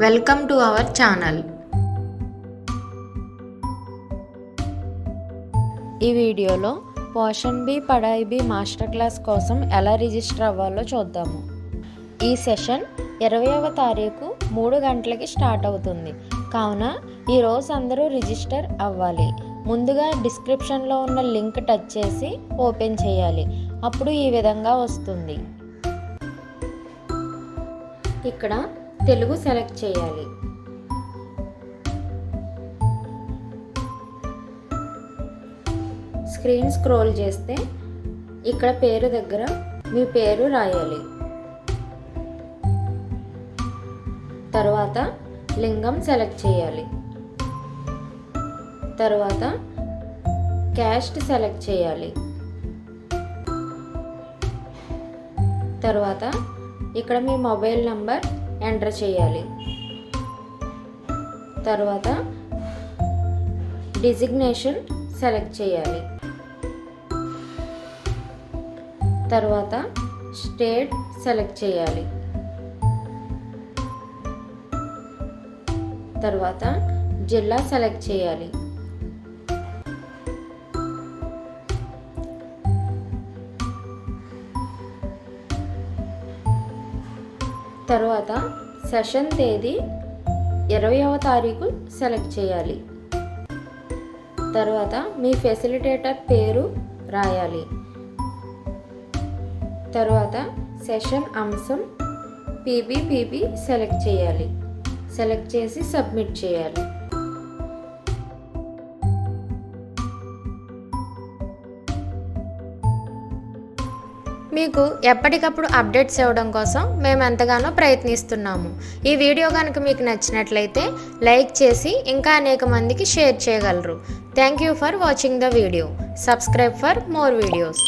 Welcome to our channel. ఈ వీడియోలో Poshan Bhi Padhai Bhi master class కోసం ఎలా రిజిస్టర్ అవ్వాలో చూద్దాము. ఈ సెషన్ 20వ తారీఖు 3 గంటలకి స్టార్ట్ అవుతుంది. కావున ఈరోజు అందరూ రిజిస్టర్ అవ్వాలి. ముందుగా డిస్క్రిప్షన్లో ఉన్న లింక్ టచ్ చేసి ఓపెన్ చేయాలి. అప్పుడు ఈ విధంగా వస్తుంది. ఇక్కడ తెలుగు సెలెక్ట్ చేయాలి. స్క్రీన్ స్క్రోల్ చేస్తే ఇక్కడ పేరు దగ్గర మీ పేరు రాయాలి. తర్వాత లింగం సెలెక్ట్ చేయాలి. తర్వాత క్యాస్ట్ సెలెక్ట్ చేయాలి. తర్వాత ఇక్కడ మీ మొబైల్ నంబర్ ఎంటర్ చేయాలి. తర్వాత డిజిగ్నేషన్ సెలెక్ట్ చేయాలి. తర్వాత స్టేట్ సెలెక్ట్ చేయాలి. తర్వాత జిల్లా సెలెక్ట్ చేయాలి. తర్వాత సెషన్ తేదీ 20వ తారీఖు సెలెక్ట్ చేయాలి. తర్వాత మీ ఫెసిలిటేటర్ పేరు రాయాలి. తర్వాత సెషన్ అంశం పీబీ సెలెక్ట్ చేయాలి. సెలెక్ట్ చేసి సబ్మిట్ చేయాలి. మీకు ఎప్పటికప్పుడు అప్డేట్స్ ఇవ్వడం కోసం మేము ఎంతగానో ప్రయత్నిస్తున్నాము. ఈ వీడియో కనుక మీకు నచ్చినట్లయితే లైక్ చేసి ఇంకా అనేక మందికి షేర్ చేయగలరు. Thank you for watching the video. Subscribe for more videos.